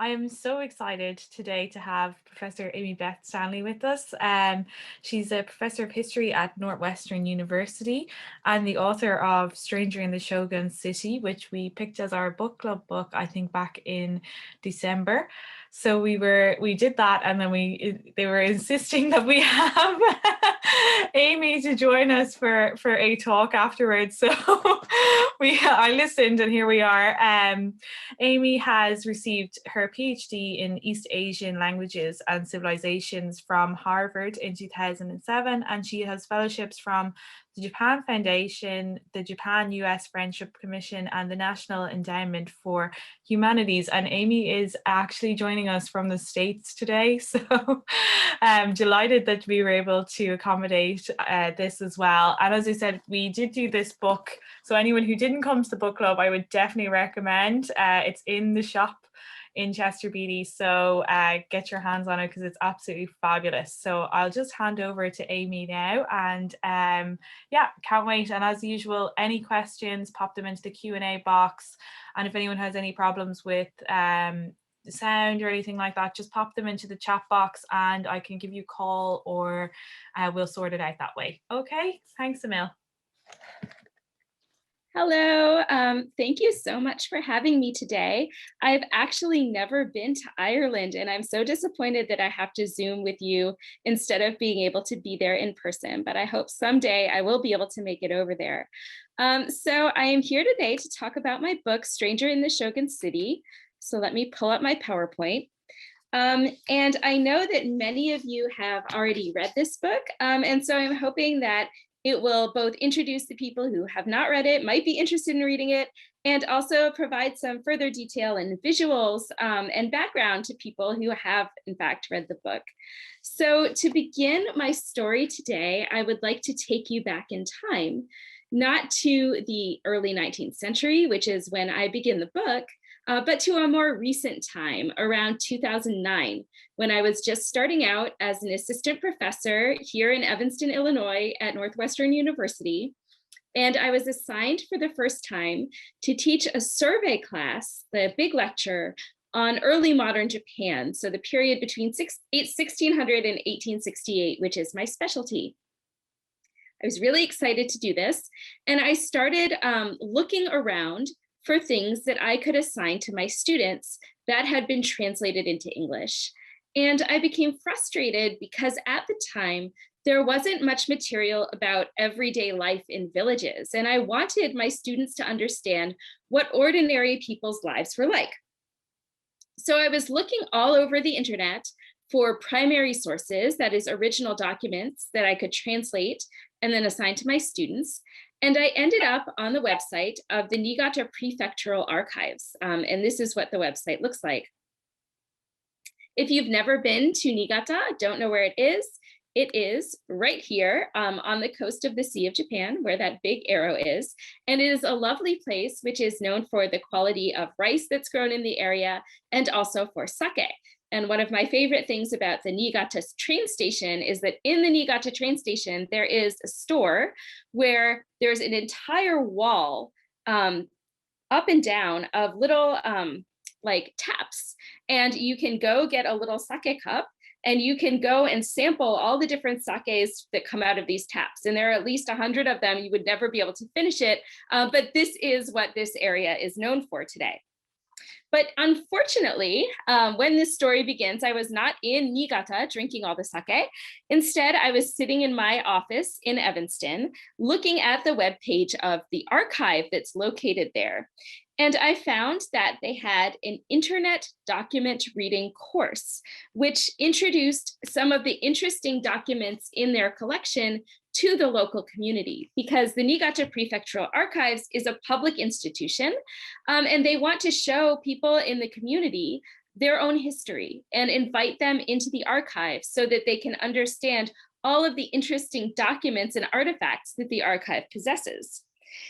I am so excited today to have Professor Amy Beth Stanley with us. She's a professor of history at Northwestern University and the author of Stranger in the Shogun City, which we picked as our book club book, I think, back in December. So we did that, and then they were insisting that we have Amy to join us for a talk afterwards. So I listened, and here we are. Amy has received her PhD in East Asian languages and civilizations from Harvard in 2007, and she has fellowships from the Japan Foundation, the Japan-US Friendship Commission, and the National Endowment for Humanities. And Amy is actually joining us from the States today, so I'm delighted that we were able to accommodate this as well. And as I said, we did do this book, so anyone who didn't come to the book club, I would definitely recommend. It's in the shop in Chester Beatty, so get your hands on it because it's absolutely fabulous. So I'll just hand over to Amy now, and yeah, can't wait. And as usual, any questions, pop them into the Q&A box, and if anyone has any problems with the sound or anything like that, just pop them into the chat box and I can give you a call, or we'll sort it out that way. Okay, thanks, Emil. Hello, thank you so much for having me today. I've actually never been to Ireland, and I'm so disappointed that I have to Zoom with you instead of being able to be there in person, but I hope someday I will be able to make it over there. So I am here today to talk about my book, Stranger in the Shogun City. So let me pull up my PowerPoint. And I know that many of you have already read this book, and so I'm hoping that it will both introduce the people who have not read it, might be interested in reading it, and also provide some further detail and visuals and background to people who have, in fact, read the book. So to begin my story today, I would like to take you back in time, not to the early 19th century, which is when I begin the book, but to a more recent time, around 2009, when I was just starting out as an assistant professor here in Evanston, Illinois at Northwestern University. And I was assigned for the first time to teach a survey class, the big lecture, on early modern Japan, so the period between 1600 and 1868, which is my specialty. I was really excited to do this, and I started looking around for things that I could assign to my students that had been translated into English. And I became frustrated because at the time, there wasn't much material about everyday life in villages. And I wanted my students to understand what ordinary people's lives were like. So I was looking all over the internet for primary sources, that is original documents that I could translate and then assign to my students. And I ended up on the website of the Niigata Prefectural Archives. And this is what the website looks like. If you've never been to Niigata, don't know where it is right here on the coast of the Sea of Japan, where that big arrow is. And it is a lovely place, which is known for the quality of rice that's grown in the area and also for sake. And one of my favorite things about the Niigata train station is that in the Niigata train station, there is a store where there's an entire wall up and down of little like taps. And you can go get a little sake cup and you can go and sample all the different sakes that come out of these taps. And there are at least 100 of them. You would never be able to finish it, but this is what this area is known for today. But unfortunately, when this story begins, I was not in Niigata drinking all the sake. Instead, I was sitting in my office in Evanston, looking at the webpage of the archive that's located there. And I found that they had an internet document reading course, which introduced some of the interesting documents in their collection to the local community, because the Niigata Prefectural Archives is a public institution, and they want to show people in the community their own history and invite them into the archive so that they can understand all of the interesting documents and artifacts that the archive possesses.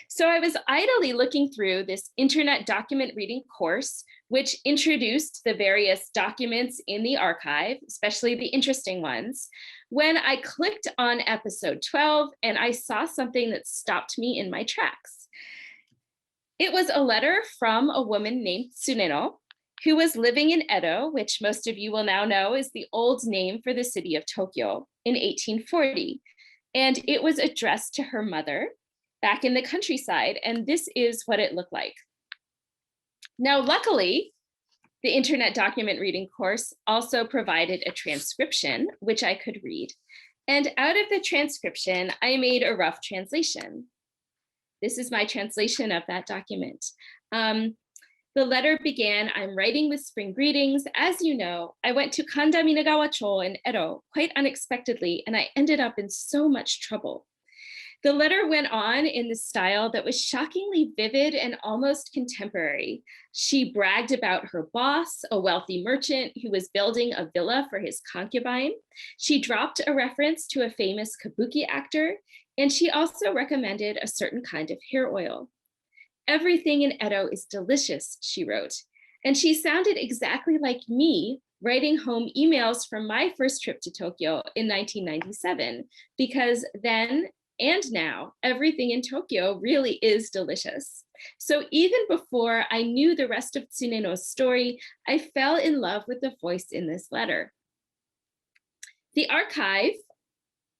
So I was idly looking through this internet document reading course, which introduced the various documents in the archive, especially the interesting ones, when I clicked on episode 12 and I saw something that stopped me in my tracks. It was a letter from a woman named Tsuneno, who was living in Edo, which most of you will now know is the old name for the city of Tokyo, in 1840. And it was addressed to her mother back in the countryside. And this is what it looked like. Now, luckily, the Internet Document Reading course also provided a transcription, which I could read. And out of the transcription, I made a rough translation. This is my translation of that document. The letter began, I'm writing with spring greetings. As you know, I went to Kanda Minagawa-cho in Edo quite unexpectedly, and I ended up in so much trouble. The letter went on in the style that was shockingly vivid and almost contemporary. She bragged about her boss, a wealthy merchant who was building a villa for his concubine. She dropped a reference to a famous kabuki actor, and she also recommended a certain kind of hair oil. Everything in Edo is delicious, she wrote. And she sounded exactly like me writing home emails from my first trip to Tokyo in 1997, because then and now, everything in Tokyo really is delicious. So even before I knew the rest of Tsuneno's story, I fell in love with the voice in this letter. The archive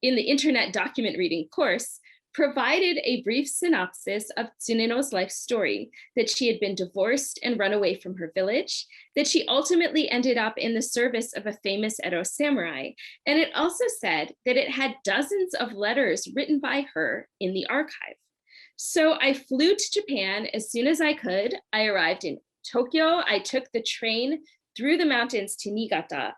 in the Internet Document Reading course provided a brief synopsis of Tsuneno's life story, that she had been divorced and run away from her village, that she ultimately ended up in the service of a famous Edo samurai. And it also said that it had dozens of letters written by her in the archive. So I flew to Japan as soon as I could. I arrived in Tokyo. I took the train through the mountains to Niigata.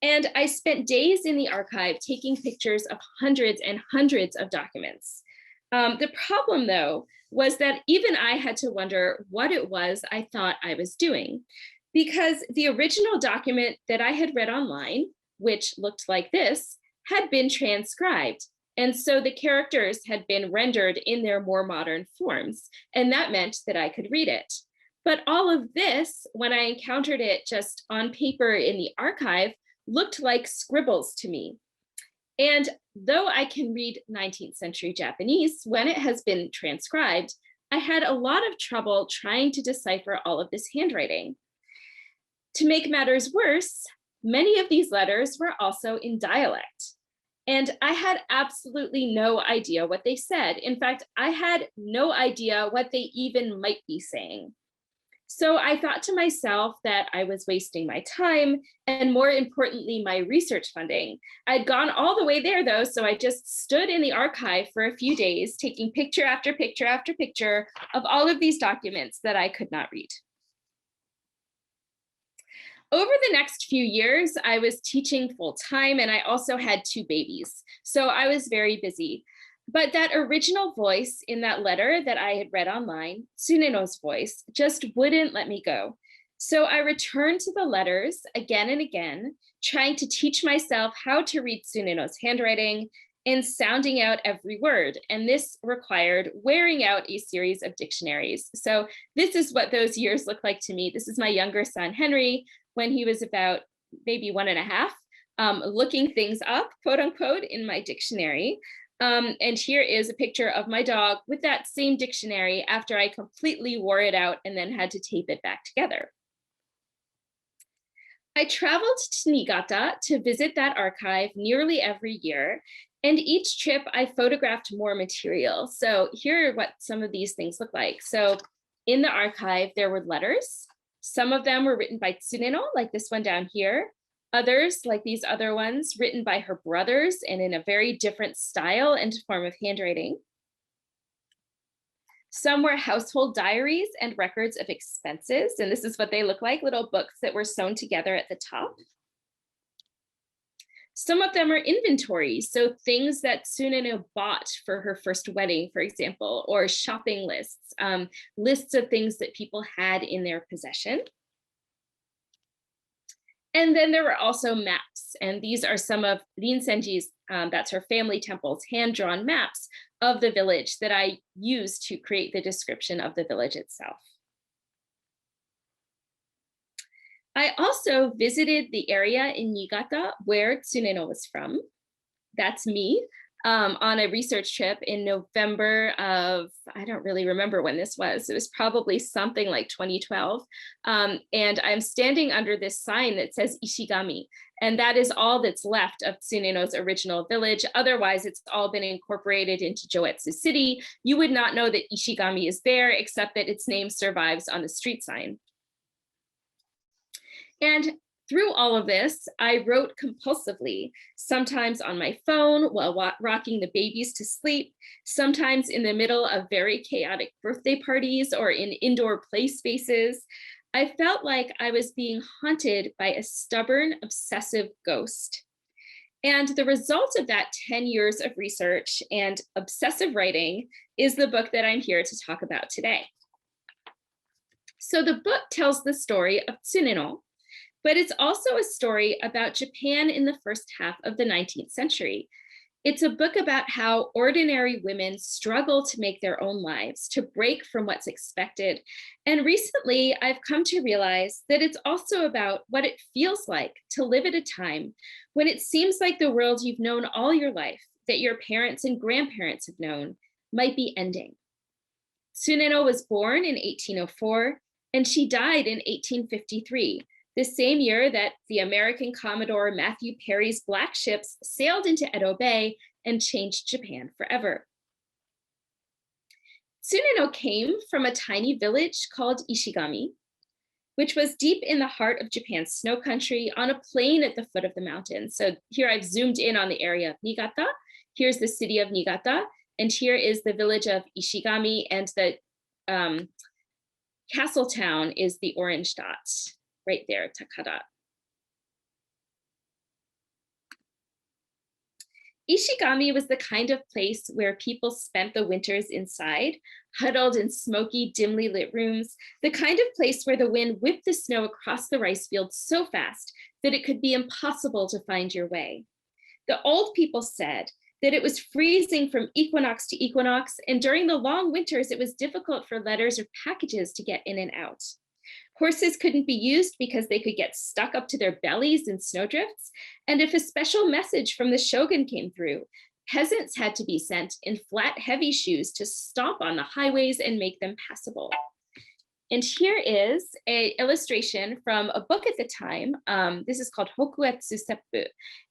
And I spent days in the archive taking pictures of hundreds and hundreds of documents. The problem, though, was that even I had to wonder what it was I thought I was doing, because the original document that I had read online, which looked like this, had been transcribed. And so the characters had been rendered in their more modern forms, and that meant that I could read it. But all of this, when I encountered it just on paper in the archive, looked like scribbles to me. And though I can read 19th century Japanese, when it has been transcribed, I had a lot of trouble trying to decipher all of this handwriting. To make matters worse, many of these letters were also in dialect. And I had absolutely no idea what they said. In fact, I had no idea what they even might be saying. So I thought to myself that I was wasting my time and, more importantly, my research funding. I'd gone all the way there, though, so I just stood in the archive for a few days, taking picture after picture after picture of all of these documents that I could not read. Over the next few years, I was teaching full time, and I also had 2 babies. So I was very busy. But that original voice in that letter that I had read online, Tsuneno's voice, just wouldn't let me go. So I returned to the letters again and again, trying to teach myself how to read Tsuneno's handwriting and sounding out every word. And this required wearing out a series of dictionaries. So this is what those years look like to me. This is my younger son, Henry, when he was about maybe 1.5, looking things up, quote unquote, in my dictionary. And here is a picture of my dog with that same dictionary after I completely wore it out and then had to tape it back together. I traveled to Niigata to visit that archive nearly every year, and each trip I photographed more material. So here are what some of these things look like. So in the archive, there were letters. Some of them were written by Tsuneno, like this one down here. Others, like these other ones, written by her brothers and in a very different style and form of handwriting. Some were household diaries and records of expenses, and this is what they look like, little books that were sewn together at the top. Some of them are inventories, so things that Tsuneno bought for her first wedding, for example, or shopping lists, lists of things that people had in their possession. And then there were also maps, and these are some of Rin Senji's, that's her family temple's hand-drawn maps of the village that I used to create the description of the village itself. I also visited the area in Niigata where Tsuneno was from. That's me. on a research trip in November of, I don't really remember when this was. It was probably something like 2012. And I'm standing under this sign that says Ishigami. And that is all that's left of Tsuneno's original village. Otherwise, it's all been incorporated into Joetsu City. You would not know that Ishigami is there, except that its name survives on the street sign. And through all of this, I wrote compulsively, sometimes on my phone while rocking the babies to sleep, sometimes in the middle of very chaotic birthday parties or in indoor play spaces. I felt like I was being haunted by a stubborn, obsessive ghost. And the result of that 10 years of research and obsessive writing is the book that I'm here to talk about today. So the book tells the story of Tsuneno, but it's also a story about Japan in the first half of the 19th century. It's a book about how ordinary women struggle to make their own lives, to break from what's expected. And recently, I've come to realize that it's also about what it feels like to live at a time when it seems like the world you've known all your life, that your parents and grandparents have known, might be ending. Tsuneno was born in 1804, and she died in 1853. The same year that the American Commodore Perry's black ships sailed into Edo Bay and changed Japan forever. Tsuneno came from a tiny village called Ishigami, which was deep in the heart of Japan's snow country on a plain at the foot of the mountain. So here I've zoomed in on the area of Niigata. Here's the city of Niigata, and here is the village of Ishigami, and the castle town is the orange dot. Right there, Takada. Ishigami was the kind of place where people spent the winters inside, huddled in smoky, dimly lit rooms, the kind of place where the wind whipped the snow across the rice fields so fast that it could be impossible to find your way. The old people said that it was freezing from equinox to equinox, and during the long winters, it was difficult for letters or packages to get in and out. Horses couldn't be used because they could get stuck up to their bellies in snowdrifts. And if a special message from the Shogun came through, peasants had to be sent in flat, heavy shoes to stomp on the highways and make them passable. And here is an illustration from a book at the time. This is called Hokuetsu Seppu.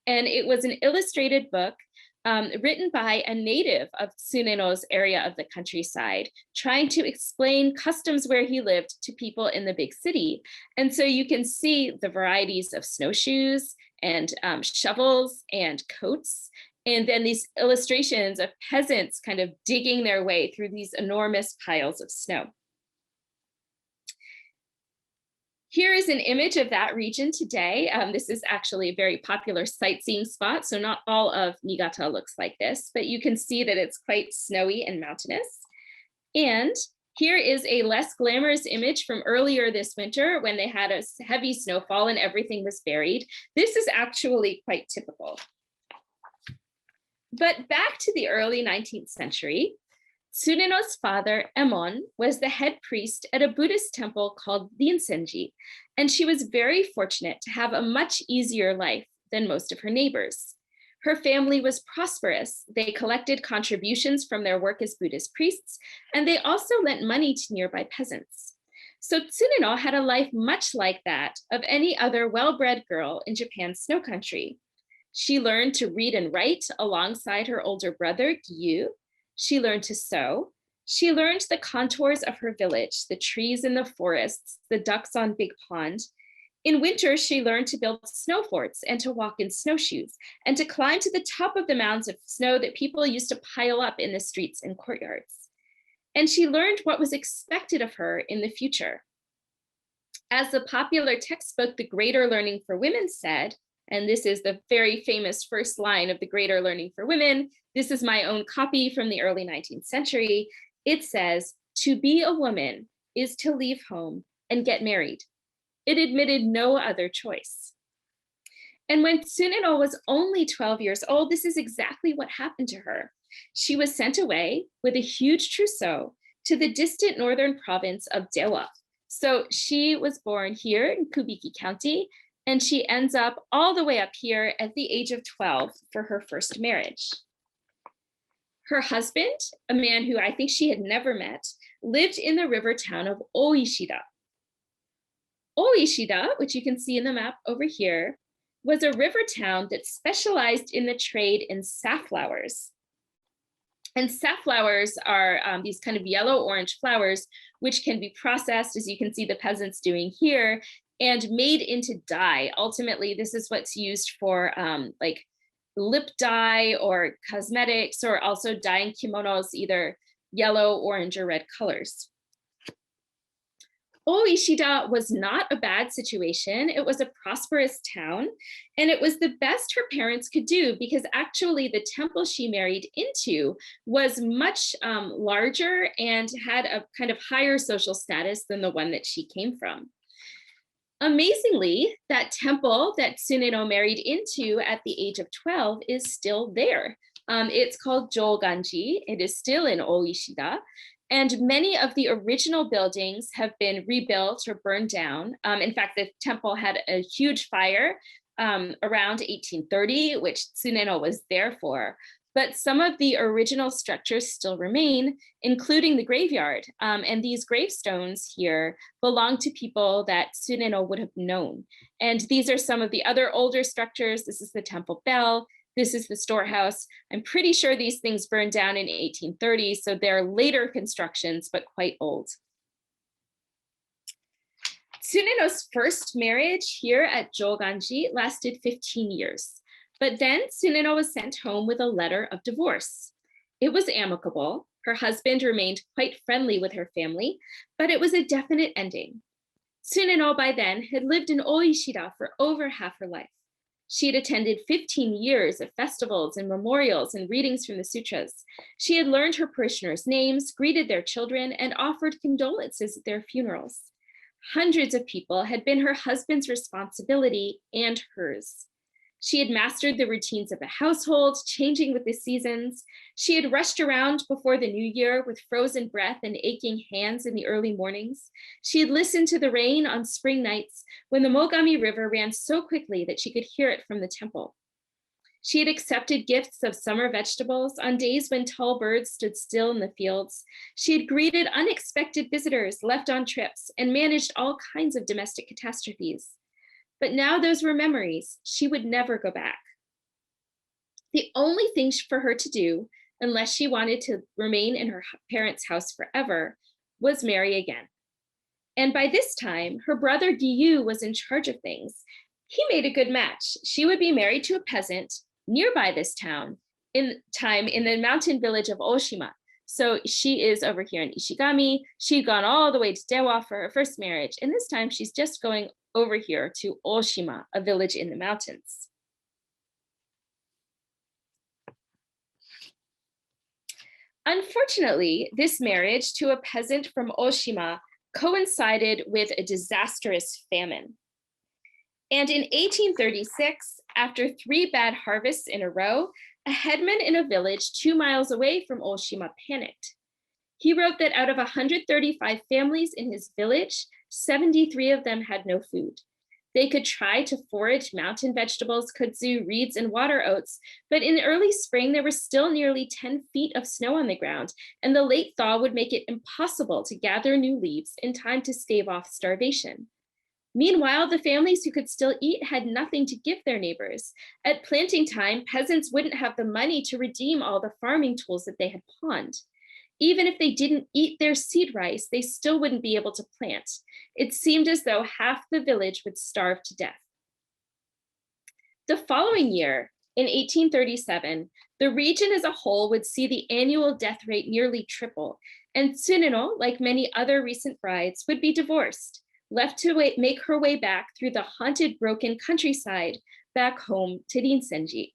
And it was an illustrated book written by a native of Tsuneno's area of the countryside, trying to explain customs where he lived to people in the big city. And so you can see the varieties of snowshoes and shovels and coats, and then these illustrations of peasants kind of digging their way through these enormous piles of snow. Here is an image of that region today. This is actually a very popular sightseeing spot, so not all of Niigata looks like this, but you can see that it's quite snowy and mountainous. And here is a less glamorous image from earlier this winter when they had a heavy snowfall and everything was buried. This is actually quite typical. But back to the early 19th century, Tsuneno's father, Emon, was the head priest at a Buddhist temple called Rinsenji, and she was very fortunate to have a much easier life than most of her neighbors. Her family was prosperous. They collected contributions from their work as Buddhist priests, and they also lent money to nearby peasants. So Tsuneno had a life much like that of any other well-bred girl in Japan's snow country. She learned to read and write alongside her older brother, Gyu. She learned to sew. She learned the contours of her village, the trees in the forests, the ducks on Big Pond. In winter, she learned to build snow forts and to walk in snowshoes and to climb to the top of the mounds of snow that people used to pile up in the streets and courtyards. And she learned what was expected of her in the future. As the popular textbook, The Greater Learning for Women said, and this is the very famous first line of The Greater Learning for Women. This is my own copy from the early 19th century. It says, "To be a woman is to leave home and get married." It admitted no other choice. And when Tsuneno was only 12 years old, this is exactly what happened to her. She was sent away with a huge trousseau to the distant northern province of Dewa. So she was born here in Kubiki County, and she ends up all the way up here at the age of 12 for her first marriage. Her husband, a man who I think she had never met, lived in the river town of Oishida. Oishida, which you can see in the map over here, was a river town that specialized in the trade in safflowers. And safflowers are these kind of yellow-orange flowers, which can be processed, as you can see the peasants doing here, and made into dye. Ultimately, this is what's used for like lip dye or cosmetics, or also dyeing kimonos, either yellow, orange, or red colors. Oishida was not a bad situation. It was a prosperous town, and it was the best her parents could do, because actually the temple she married into was much larger and had a kind of higher social status than the one that she came from. Amazingly, that temple that Tsuneno married into at the age of 12 is still there. It's called Joganji. It is still in Oishida. And many of the original buildings have been rebuilt or burned down. In fact, the temple had a huge fire around 1830, which Tsuneno was there for. But some of the original structures still remain, including the graveyard. And these gravestones here belong to people that Tsuneno would have known. And these are some of the other older structures. This is the temple bell. This is the storehouse. I'm pretty sure these things burned down in 1830, so they're later constructions, but quite old. Tsuneno's first marriage here at Joganji lasted 15 years, but then Tsuneno was sent home with a letter of divorce. It was amicable. Her husband remained quite friendly with her family, but it was a definite ending. Tsuneno by then had lived in Oishida for over half her life. She had attended 15 years of festivals and memorials and readings from the sutras. She had learned her parishioners' names, greeted their children, and offered condolences at their funerals. Hundreds of people had been her husband's responsibility and hers. She had mastered the routines of the household, changing with the seasons. She had rushed around before the new year with frozen breath and aching hands in the early mornings. She had listened to the rain on spring nights when the Mogami River ran so quickly that she could hear it from the temple. She had accepted gifts of summer vegetables on days when tall birds stood still in the fields. She had greeted unexpected visitors left on trips and managed all kinds of domestic catastrophes. But now those were memories. She would never go back. The only thing for her to do, unless she wanted to remain in her parents' house forever, was marry again. And by this time, her brother Gyu was in charge of things. He made a good match. She would be married to a peasant nearby this town in the mountain village of Oshima. So she is over here in Ishigami. She'd gone all the way to Dewa for her first marriage. And this time she's just going over here to Oshima, a village in the mountains. Unfortunately, this marriage to a peasant from Oshima coincided with a disastrous famine. And in 1836, after 3 bad harvests in a row, a headman in a village 2 miles away from Oshima panicked. He wrote that out of 135 families in his village, 73 of them had no food. They could try to forage mountain vegetables, kudzu, reeds, and water oats, but in early spring, there was still nearly 10 feet of snow on the ground, and the late thaw would make it impossible to gather new leaves in time to stave off starvation. Meanwhile, the families who could still eat had nothing to give their neighbors. At planting time, peasants wouldn't have the money to redeem all the farming tools that they had pawned. Even if they didn't eat their seed rice, they still wouldn't be able to plant. It seemed as though half the village would starve to death. The following year, in 1837, the region as a whole would see the annual death rate nearly triple, and Tsuneno, like many other recent brides, would be divorced, left to make her way back through the haunted, broken countryside back home to Rinsenji.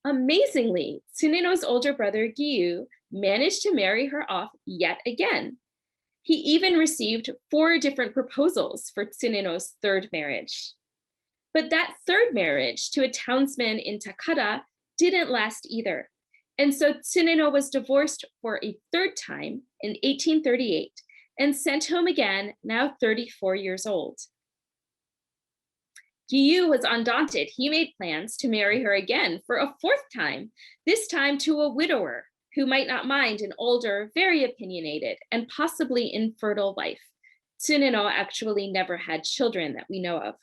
Amazingly, Tsuneno's older brother, Gyu, managed to marry her off yet again. He even received 4 different proposals for Tsuneno's 3rd marriage. But that 3rd marriage to a townsman in Takada didn't last either. And so Tsuneno was divorced for a 3rd time in 1838 and sent home again, now 34 years old. Giyu was undaunted. He made plans to marry her again for a fourth time, this time to a widower who might not mind an older, very opinionated, and possibly infertile wife. Tsuneno actually never had children that we know of.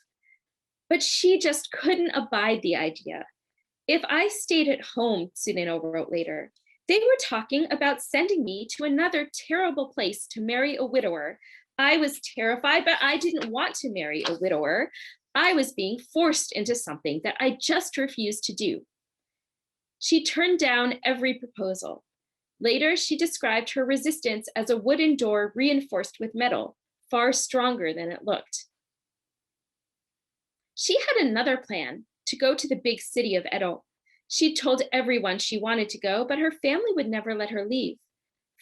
But she just couldn't abide the idea. If I stayed at home, Tsuneno wrote later, they were talking about sending me to another terrible place to marry a widower. I was terrified, but I didn't want to marry a widower. I was being forced into something that I just refused to do. She turned down every proposal. Later, she described her resistance as a wooden door reinforced with metal, far stronger than it looked. She had another plan, to go to the big city of Edo. She told everyone she wanted to go, but her family would never let her leave.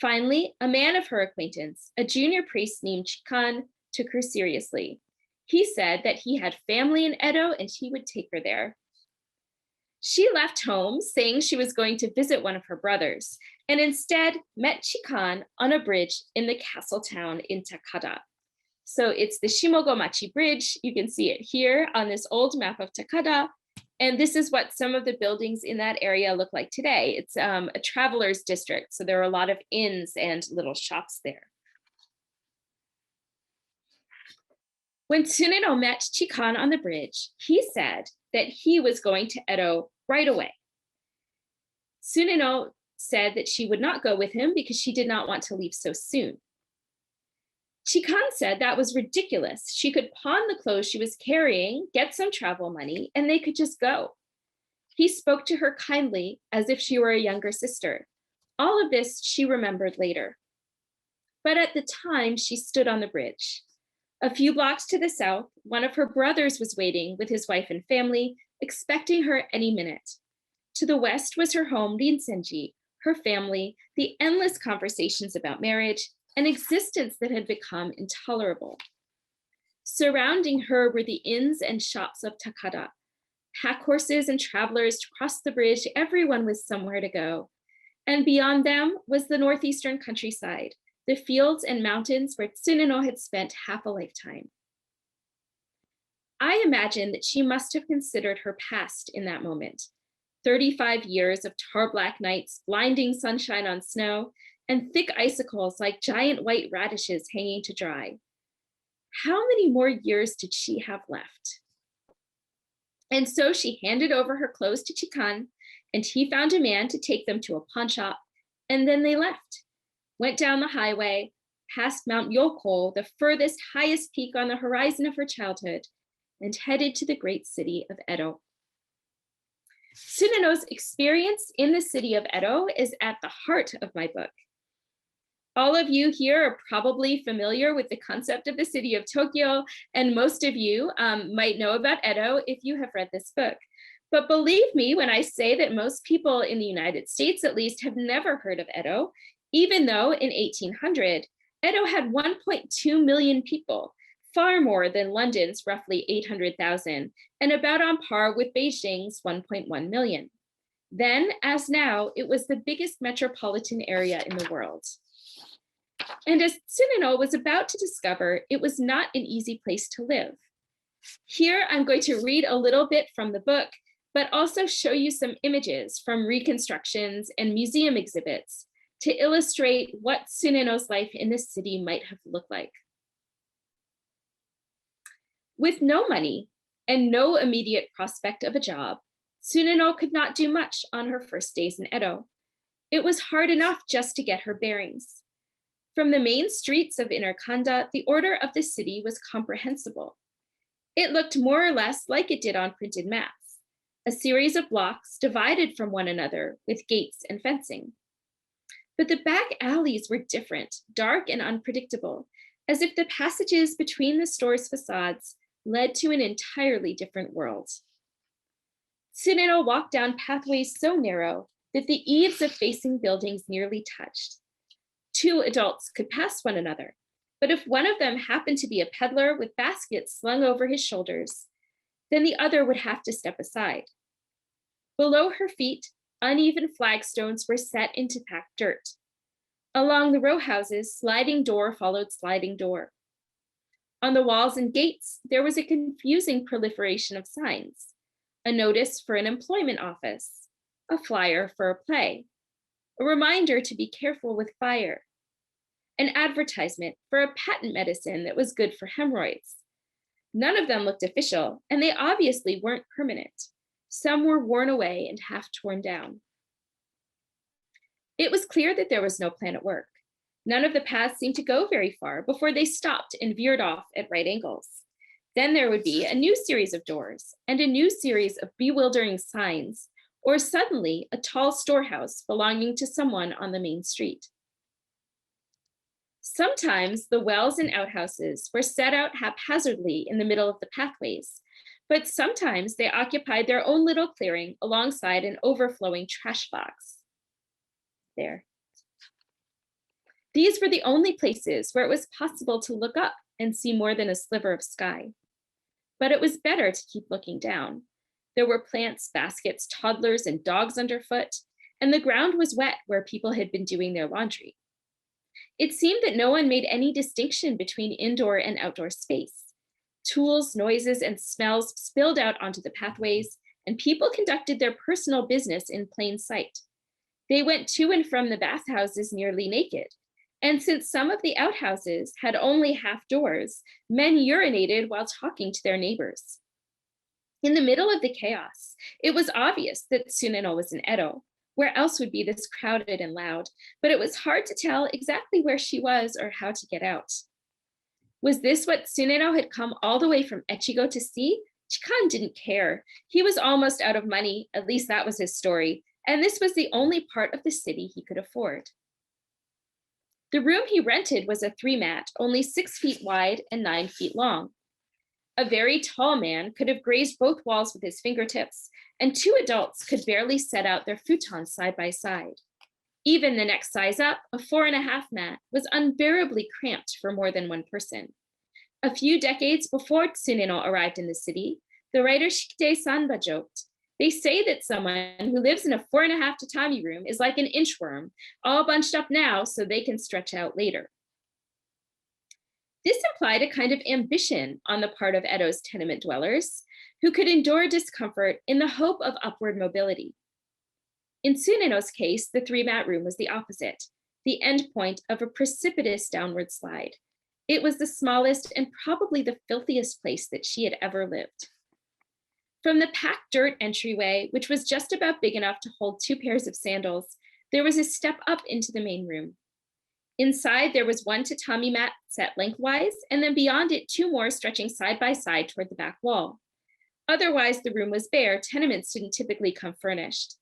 Finally, a man of her acquaintance, a junior priest named Chikan, took her seriously. He said that he had family in Edo and he would take her there. She left home saying she was going to visit one of her brothers and instead met Chikan on a bridge in the castle town in Takada. So it's the Shimogomachi Bridge. You can see it here on this old map of Takada. And this is what some of the buildings in that area look like today. It's a traveler's district. So there are a lot of inns and little shops there. When Tsuneno met Chikan on the bridge, he said that he was going to Edo right away. Tsuneno said that she would not go with him because she did not want to leave so soon. Chikan said that was ridiculous. She could pawn the clothes she was carrying, get some travel money, and they could just go. He spoke to her kindly as if she were a younger sister. All of this she remembered later. But at the time, she stood on the bridge. A few blocks to the south, one of her brothers was waiting with his wife and family, expecting her any minute. To the west was her home, Rinsenji, her family, the endless conversations about marriage, an existence that had become intolerable. Surrounding her were the inns and shops of Takada. Pack horses and travelers crossed the bridge. Everyone was somewhere to go. And beyond them was the northeastern countryside, the fields and mountains where Tsuneno had spent half a lifetime. I imagine that she must have considered her past in that moment. 35 years of tar black nights, blinding sunshine on snow, and thick icicles like giant white radishes hanging to dry. How many more years did she have left? And so she handed over her clothes to Chikan, and he found a man to take them to a pawn shop, and then they left, went down the highway, past Mount Yoko, the furthest, highest peak on the horizon of her childhood, and headed to the great city of Edo. Tsuneno's experience in the city of Edo is at the heart of my book. All of you here are probably familiar with the concept of the city of Tokyo, and most of you might know about Edo if you have read this book. But believe me when I say that most people in the United States, at least, have never heard of Edo, even though in 1800, Edo had 1.2 million people, far more than London's roughly 800,000, and about on par with Beijing's 1.1 million. Then, as now, it was the biggest metropolitan area in the world. And as Tsuneno was about to discover, it was not an easy place to live. Here, I'm going to read a little bit from the book, but also show you some images from reconstructions and museum exhibits to illustrate what Tsuneno's life in this city might have looked like. With no money and no immediate prospect of a job, Tsuneno could not do much on her first days in Edo. It was hard enough just to get her bearings. From the main streets of Inner Kanda, the order of the city was comprehensible. It looked more or less like it did on printed maps, a series of blocks divided from one another with gates and fencing. But the back alleys were different, dark and unpredictable, as if the passages between the store's facades led to an entirely different world. Tsuneno walked down pathways so narrow that the eaves of facing buildings nearly touched. Two adults could pass one another, but if one of them happened to be a peddler with baskets slung over his shoulders, then the other would have to step aside. Below her feet, uneven flagstones were set into packed dirt. Along the row houses, sliding door followed sliding door. On the walls and gates, there was a confusing proliferation of signs: a notice for an employment office, a flyer for a play, a reminder to be careful with fire, an advertisement for a patent medicine that was good for hemorrhoids. None of them looked official, and they obviously weren't permanent. Some were worn away and half torn down. It was clear that there was no plan at work. None of the paths seemed to go very far before they stopped and veered off at right angles. Then there would be a new series of doors and a new series of bewildering signs, or suddenly a tall storehouse belonging to someone on the main street. Sometimes the wells and outhouses were set out haphazardly in the middle of the pathways, but sometimes they occupied their own little clearing alongside an overflowing trash box. There. These were the only places where it was possible to look up and see more than a sliver of sky. But it was better to keep looking down. There were plants, baskets, toddlers, and dogs underfoot, and the ground was wet where people had been doing their laundry. It seemed that no one made any distinction between indoor and outdoor space. Tools, noises, and smells spilled out onto the pathways, and people conducted their personal business in plain sight. They went to and from the bathhouses nearly naked, and since some of the outhouses had only half doors, men urinated while talking to their neighbors. In the middle of the chaos, it was obvious that Tsuneno was in Edo. Where else would be this crowded and loud? But it was hard to tell exactly where she was or how to get out. Was this what Tsuneno had come all the way from Echigo to see? Chikan didn't care. He was almost out of money, at least that was his story, and this was the only part of the city he could afford. The room he rented was a 3-mat, only 6 feet wide and 9 feet long. A very tall man could have grazed both walls with his fingertips, and 2 adults could barely set out their futons side by side. Even the next size up, a 4.5 mat, was unbearably cramped for more than one person. A few decades before Tsuneno arrived in the city, the writer Shikite Sanba joked, "They say that someone who lives in a 4.5 tatami room is like an inchworm, all bunched up now so they can stretch out later." This implied a kind of ambition on the part of Edo's tenement dwellers, who could endure discomfort in the hope of upward mobility. In Tsuneno's case, the 3-mat room was the opposite, the end point of a precipitous downward slide. It was the smallest and probably the filthiest place that she had ever lived. From the packed dirt entryway, which was just about big enough to hold 2 pairs of sandals, there was a step up into the main room. Inside, there was 1 tatami mat set lengthwise, and then beyond it, 2 more stretching side by side toward the back wall. Otherwise, the room was bare. Tenements didn't typically come furnished.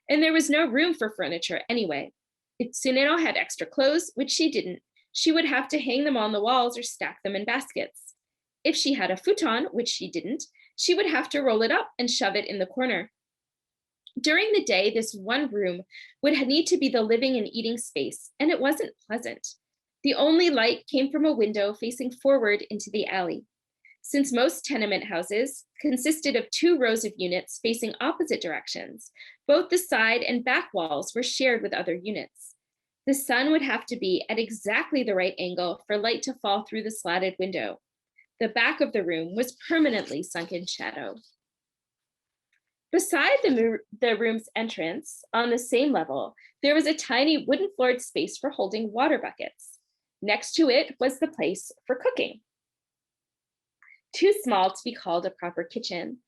And there was no room for furniture anyway. If Tsuneno had extra clothes, which she didn't, she would have to hang them on the walls or stack them in baskets. If she had a futon, which she didn't, she would have to roll it up and shove it in the corner. During the day, this one room would need to be the living and eating space, and it wasn't pleasant. The only light came from a window facing forward into the alley. Since most tenement houses consisted of 2 rows of units facing opposite directions, both the side and back walls were shared with other units. The sun would have to be at exactly the right angle for light to fall through the slatted window. The back of the room was permanently sunk in shadow. Beside the room's entrance, on the same level, there was a tiny wooden-floored space for holding water buckets. Next to it was the place for cooking. Too small to be called a proper kitchen.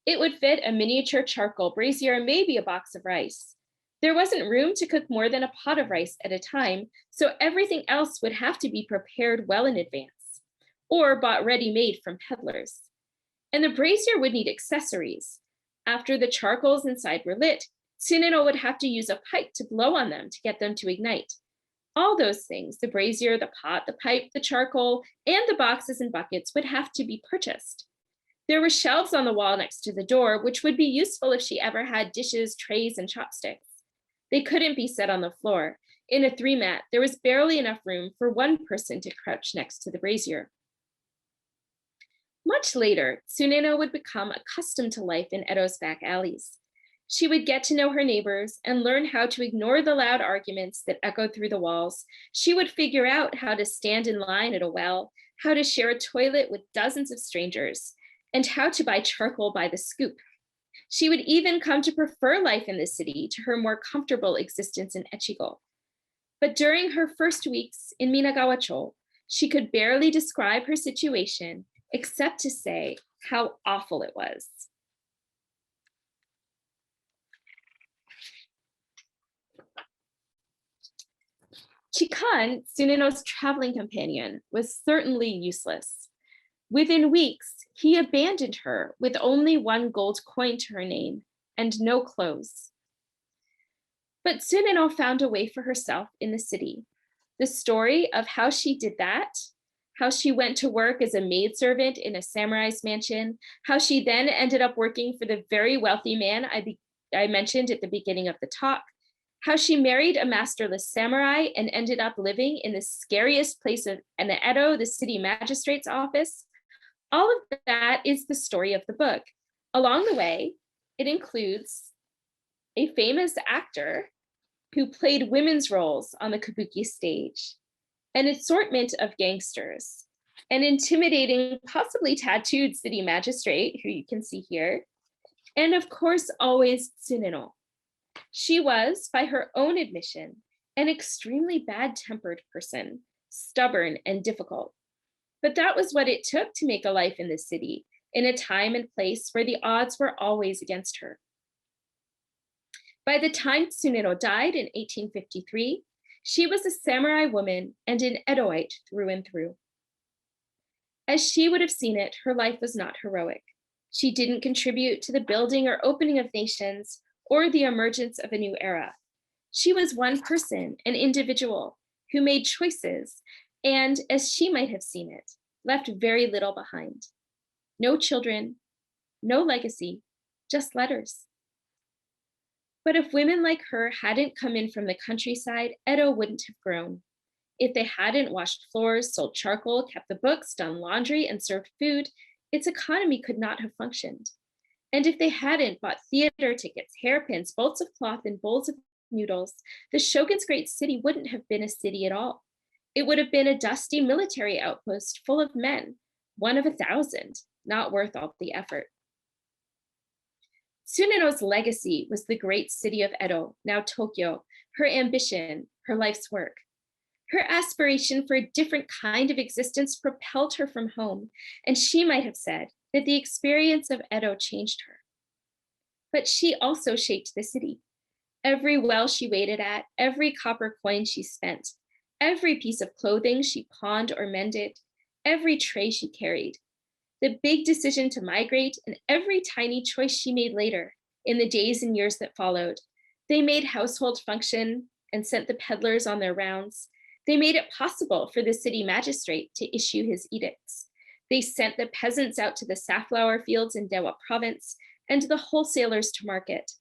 It would fit a miniature charcoal brazier and maybe a box of rice. There wasn't room to cook more than a pot of rice at a time, so everything else would have to be prepared well in advance, or bought ready-made from peddlers. And the brazier would need accessories. After the charcoals inside were lit, Tsuneno would have to use a pipe to blow on them to get them to ignite. All those things, the brazier, the pot, the pipe, the charcoal, and the boxes and buckets would have to be purchased. There were shelves on the wall next to the door, which would be useful if she ever had dishes, trays, and chopsticks. They couldn't be set on the floor. In a 3-mat, there was barely enough room for one person to crouch next to the brazier. Much later, Tsuneno would become accustomed to life in Edo's back alleys. She would get to know her neighbors and learn how to ignore the loud arguments that echoed through the walls. She would figure out how to stand in line at a well, how to share a toilet with dozens of strangers, and how to buy charcoal by the scoop. She would even come to prefer life in the city to her more comfortable existence in Echigo. But during her first weeks in Minagawa-cho, she could barely describe her situation except to say how awful it was. Chikan, Tsuneno's traveling companion, was certainly useless. Within weeks, he abandoned her with only 1 gold coin to her name and no clothes. But Tsuneno found a way for herself in the city. The story of how she did that, how she went to work as a maidservant in a samurai's mansion, how she then ended up working for the very wealthy man I mentioned at the beginning of the talk, how she married a masterless samurai and ended up living in the scariest place in Edo, the city magistrate's office. All of that is the story of the book. Along the way, it includes a famous actor who played women's roles on the kabuki stage, an assortment of gangsters, an intimidating, possibly tattooed city magistrate, who you can see here, and of course, always Tsuneno. She was, by her own admission, an extremely bad-tempered person, stubborn and difficult. But that was what it took to make a life in the city, in a time and place where the odds were always against her. By the time Tsuneno died in 1853, she was a samurai woman and an Edoite through and through. As she would have seen it, her life was not heroic. She didn't contribute to the building or opening of nations or the emergence of a new era. She was one person, an individual, who made choices and, as she might have seen it, left very little behind. No children, no legacy, just letters. But if women like her hadn't come in from the countryside, Edo wouldn't have grown. If they hadn't washed floors, sold charcoal, kept the books, done laundry, and served food, its economy could not have functioned. And if they hadn't bought theater tickets, hairpins, bolts of cloth, and bowls of noodles, the Shogun's great city wouldn't have been a city at all. It would have been a dusty military outpost full of men, 1 of 1,000, not worth all the effort. Tsuneno's legacy was the great city of Edo, now Tokyo, her ambition, her life's work. Her aspiration for a different kind of existence propelled her from home, and she might have said that the experience of Edo changed her. But she also shaped the city. Every well she waited at, every copper coin she spent, every piece of clothing she pawned or mended, every tray she carried, the big decision to migrate, and every tiny choice she made later in the days and years that followed. They made household function and sent the peddlers on their rounds. They made it possible for the city magistrate to issue his edicts. They sent the peasants out to the safflower fields in Dewa province and the wholesalers to market.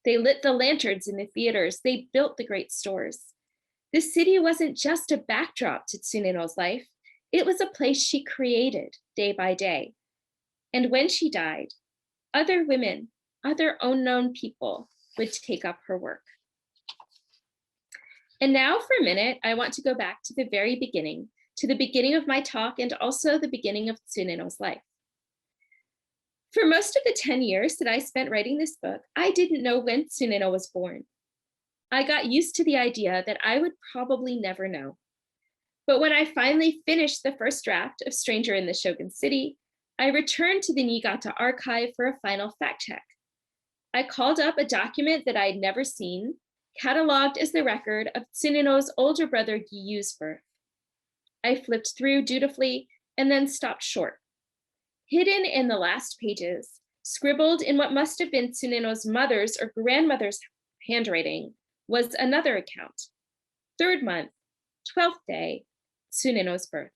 They lit the lanterns in the theaters. They built the great stores. The city wasn't just a backdrop to Tsuneno's life. It was a place she created day by day. And when she died, other women, other unknown people would take up her work. And now for a minute, I want to go back to the very beginning, to the beginning of my talk and also the beginning of Tsuneno's life. For most of the 10 years that I spent writing this book, I didn't know when Tsuneno was born. I got used to the idea that I would probably never know. But when I finally finished the first draft of Stranger in the Shogun City, I returned to the Niigata archive for a final fact check. I called up a document that I'd never seen, cataloged as the record of Tsuneno's older brother Giyu's birth. I flipped through dutifully and then stopped short. Hidden in the last pages, scribbled in what must have been Tsuneno's mother's or grandmother's handwriting, was another account. 3rd month, 12th day, Tsuneno's birth.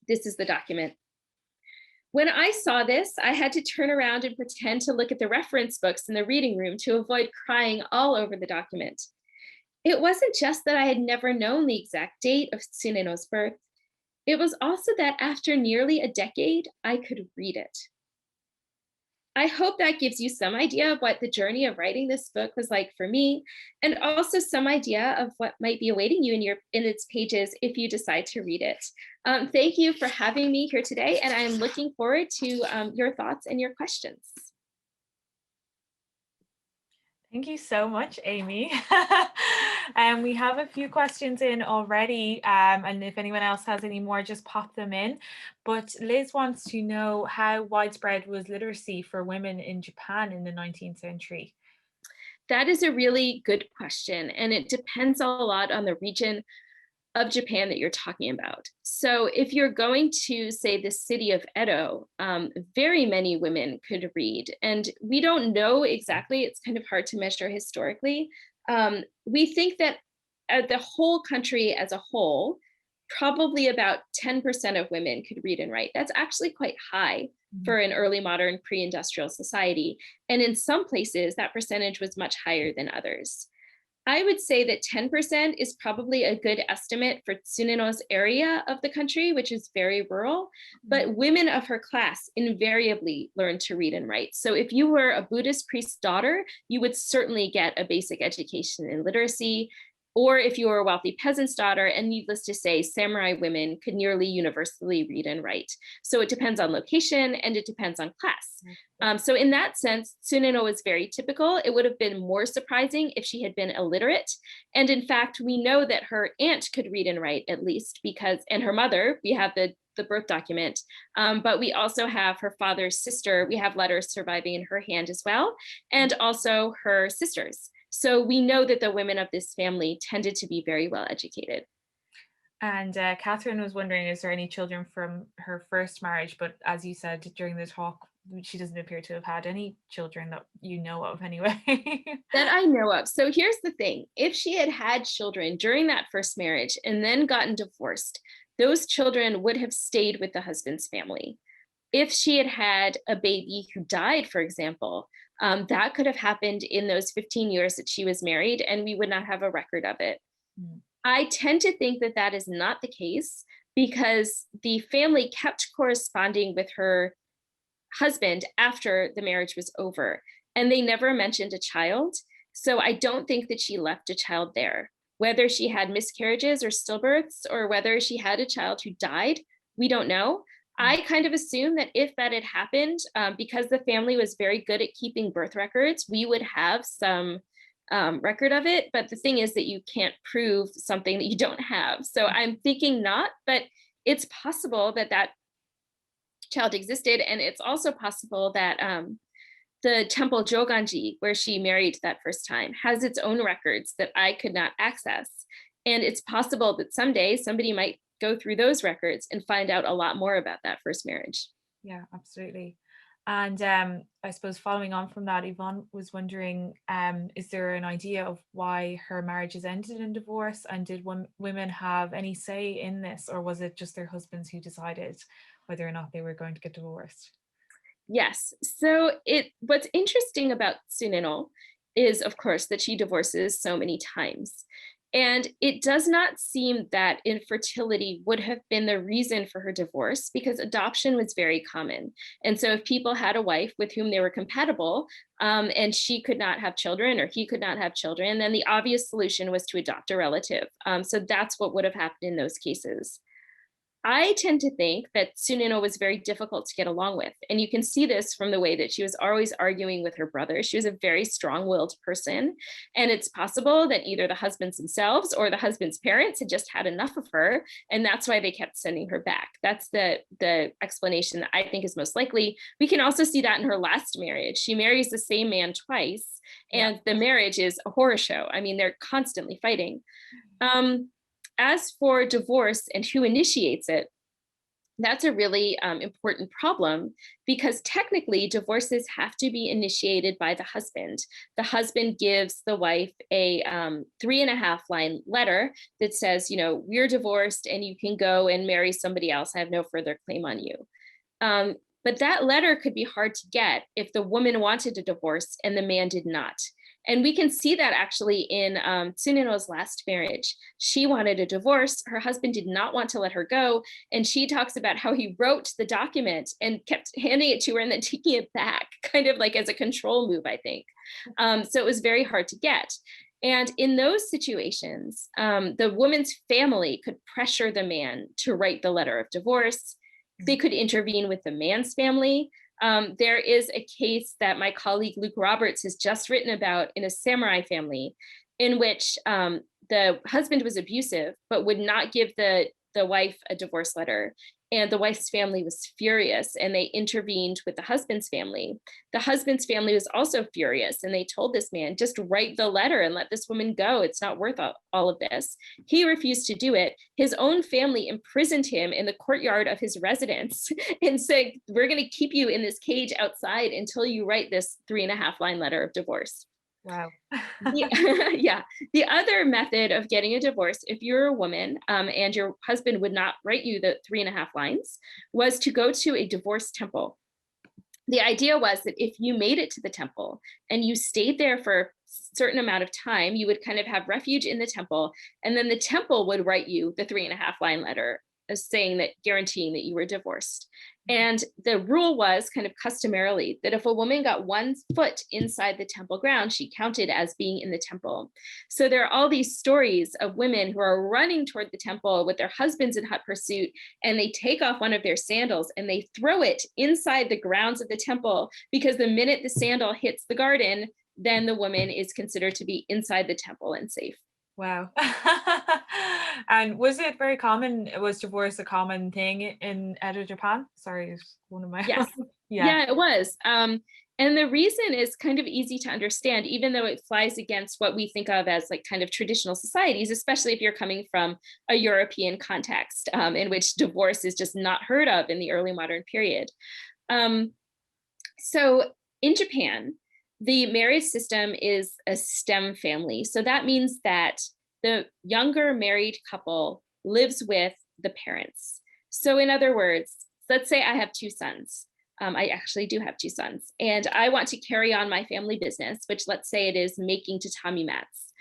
This is the document. When I saw this, I had to turn around and pretend to look at the reference books in the reading room to avoid crying all over the document. It wasn't just that I had never known the exact date of Tsuneno's birth. It was also that after nearly a decade, I could read it. I hope that gives you some idea of what the journey of writing this book was like for me, and also some idea of what might be awaiting you in its pages if you decide to read it. Thank you for having me here today, and I'm looking forward to your thoughts and your questions. Thank you so much, Amy. We have a few questions in already, and if anyone else has any more, just pop them in. But Liz wants to know, how widespread was literacy for women in Japan in the 19th century? That is a really good question, and it depends a lot on the region of Japan that you're talking about. So if you're going to say the city of Edo, very many women could read, and we don't know exactly. It's kind of hard to measure historically. We think that the whole country as a whole, probably about 10% of women could read and write. That's actually quite high for an early modern pre-industrial society. And in some places, that percentage was much higher than others. I would say that 10% is probably a good estimate for Tsuneno's area of the country, which is very rural, but women of her class invariably learned to read and write. So if you were a Buddhist priest's daughter, you would certainly get a basic education in literacy. Or if you were a wealthy peasant's daughter, and needless to say, samurai women could nearly universally read and write. So it depends on location and it depends on class. So in that sense, Tsuneno is very typical. It would have been more surprising if she had been illiterate. And in fact, we know that her aunt could read and write at least because, and her mother, we have the birth document, but we also have her father's sister. We have letters surviving in her hand as well, and also her sisters. So we know that the women of this family tended to be very well educated. And Catherine was wondering, is there any children from her first marriage? But as you said during the talk, she doesn't appear to have had any children that you know of anyway. That I know of. So here's the thing. If she had had children during that first marriage and then gotten divorced, those children would have stayed with the husband's family. If she had had a baby who died, for example, that could have happened in those 15 years that she was married, and we would not have a record of it. I tend to think that that is not the case because the family kept corresponding with her husband after the marriage was over, and they never mentioned a child. So I don't think that she left a child there. Whether she had miscarriages or stillbirths, or whether she had a child who died, we don't know. I kind of assume that if that had happened, because the family was very good at keeping birth records, we would have some record of it. But the thing is that you can't prove something that you don't have. So I'm thinking not, but it's possible that that child existed. And it's also possible that the temple Joganji, where she married that first time, has its own records that I could not access. And it's possible that someday somebody might go through those records and find out a lot more about that first marriage. Yeah, absolutely. And I suppose following on from that, Yvonne was wondering, is there an idea of why her marriages ended in divorce? And did women have any say in this, or was it just their husbands who decided whether or not they were going to get divorced? Yes. So what's interesting about Tsuneno is, of course, that she divorces so many times. And it does not seem that infertility would have been the reason for her divorce because adoption was very common. And so if people had a wife with whom they were compatible and she could not have children or he could not have children, then the obvious solution was to adopt a relative. So that's what would have happened in those cases. I tend to think that Tsuneno was very difficult to get along with. And you can see this from the way that she was always arguing with her brother. She was a very strong-willed person. And it's possible that either the husbands themselves or the husband's parents had just had enough of her. And that's why they kept sending her back. That's the explanation that I think is most likely. We can also see that in her last marriage. She marries the same man twice. And the marriage is a horror show. I mean, they're constantly fighting. As for divorce and who initiates it, that's a really important problem because technically divorces have to be initiated by the husband. The husband gives the wife a 3.5-line letter that says, you know, we're divorced and you can go and marry somebody else. I have no further claim on you. But that letter could be hard to get if the woman wanted a divorce and the man did not. And we can see that actually in Tsuneno's last marriage. She wanted a divorce. Her husband did not want to let her go. And she talks about how he wrote the document and kept handing it to her and then taking it back, kind of like as a control move, I think. So it was very hard to get. And in those situations, the woman's family could pressure the man to write the letter of divorce. They could intervene with the man's family. There is a case that my colleague Luke Roberts has just written about in a samurai family in which the husband was abusive, but would not give the wife a divorce letter. And the wife's family was furious and they intervened with the husband's family. The husband's family was also furious and they told this man, just write the letter and let this woman go. It's not worth all of this. He refused to do it. His own family imprisoned him in the courtyard of his residence and said, we're going to keep you in this cage outside until you write this 3.5-line letter of divorce. Wow. Yeah. The other method of getting a divorce, if you're a woman and your husband would not write you the 3.5 lines, was to go to a divorce temple. The idea was that if you made it to the temple and you stayed there for a certain amount of time, you would kind of have refuge in the temple, and then the temple would write you the 3.5-line letter saying that, guaranteeing that you were divorced. And the rule was kind of customarily that if a woman got 1 foot inside the temple ground, she counted as being in the temple. So there are all these stories of women who are running toward the temple with their husbands in hot pursuit, and they take off one of their sandals and they throw it inside the grounds of the temple, because the minute the sandal hits the garden, then the woman is considered to be inside the temple and safe. Wow. And was it very common? Was divorce a common thing in Edo, Japan? Sorry, it's one of my Yes. yeah. Yeah, it was. And the reason is kind of easy to understand, even though it flies against what we think of as like kind of traditional societies, especially if you're coming from a European context in which divorce is just not heard of in the early modern period. So in Japan, the marriage system is a STEM family. So that means that the younger married couple lives with the parents. So in other words, let's say I have 2 sons. I actually do have 2 sons, and I want to carry on my family business, which let's say it is making tatami mats.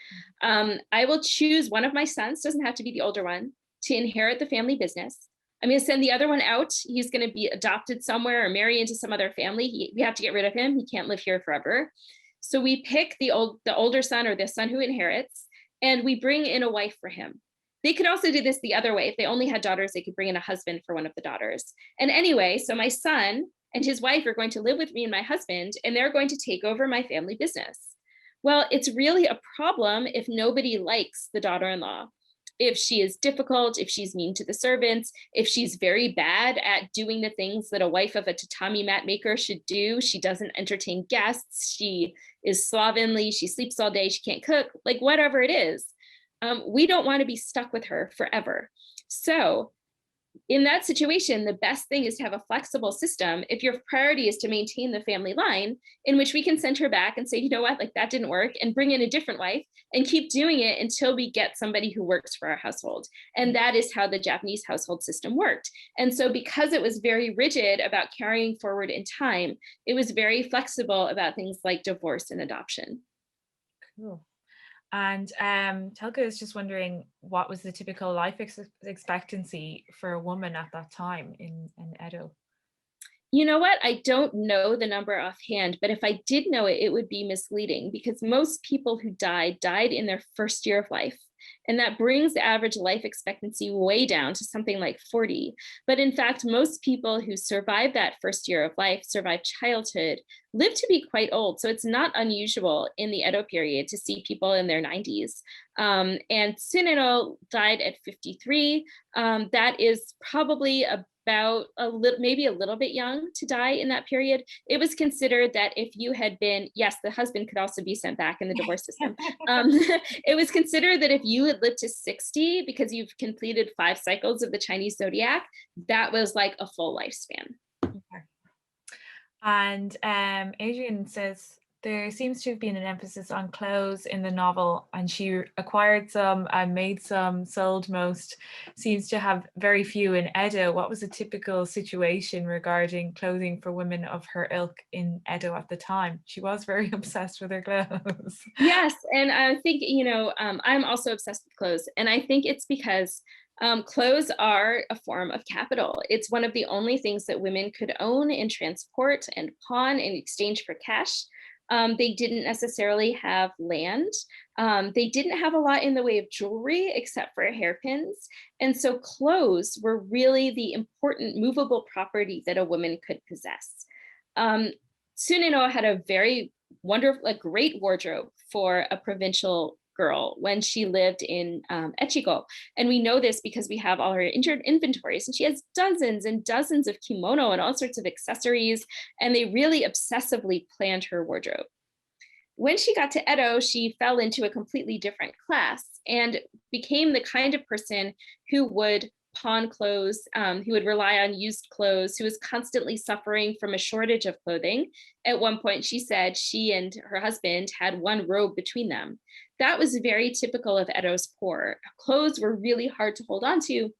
I will choose one of my sons, doesn't have to be the older one, to inherit the family business. I'm going to send the other one out. He's going to be adopted somewhere or marry into some other family. We have to get rid of him. He can't live here forever. So we pick the older son, or the son who inherits, and we bring in a wife for him. They could also do this the other way. If they only had daughters, they could bring in a husband for one of the daughters. And anyway, so my son and his wife are going to live with me and my husband, and they're going to take over my family business. Well, it's really a problem if nobody likes the daughter-in-law. If she is difficult, if she's mean to the servants, if she's very bad at doing the things that a wife of a tatami mat maker should do, she doesn't entertain guests, she is slovenly, she sleeps all day, she can't cook, like whatever it is, we don't want to be stuck with her forever. So in that situation, the best thing is to have a flexible system if your priority is to maintain the family line, in which we can send her back and say, you know what, like that didn't work, and bring in a different wife and keep doing it until we get somebody who works for our household. And that is how the Japanese household system worked. And so because it was very rigid about carrying forward in time, it was very flexible about things like divorce and adoption. Cool. And Telka is just wondering, what was the typical life expectancy for a woman at that time in Edo? You know what? I don't know the number offhand, but if I did know it, it would be misleading, because most people who died in their first year of life. And that brings the average life expectancy way down to something like 40. But in fact, most people who survive that first year of life, survive childhood, live to be quite old. So it's not unusual in the Edo period to see people in their 90s. And Tsuneno died at 53. That is probably about maybe a little bit young to die in that period. It was considered that if you had been, yes, the husband could also be sent back in the divorce system. It was considered that if you had lived to 60 because you've completed 5 cycles of the Chinese zodiac, that was like a full lifespan. Okay. And Adrian says, There seems to have been an emphasis on clothes in the novel, and she acquired some and made some, sold most. Seems to have very few in Edo. What was a typical situation regarding clothing for women of her ilk in Edo at the time? She was very obsessed with her clothes. Yes, and I think, I'm also obsessed with clothes, and I think it's because clothes are a form of capital. It's one of the only things that women could own and transport and pawn in exchange for cash. They didn't necessarily have land. They didn't have a lot in the way of jewelry except for hairpins. And so clothes were really the important movable property that a woman could possess. Tsuneno had a very wonderful, a great wardrobe for a provincial girl when she lived in Echigo. And we know this because we have all her inventories, and she has dozens and dozens of kimono and all sorts of accessories, and they really obsessively planned her wardrobe. When she got to Edo, she fell into a completely different class and became the kind of person who would pawn clothes, who would rely on used clothes, who was constantly suffering from a shortage of clothing. At one point, she said she and her husband had one robe between them. That was very typical of Edo's poor. Clothes were really hard to hold on to.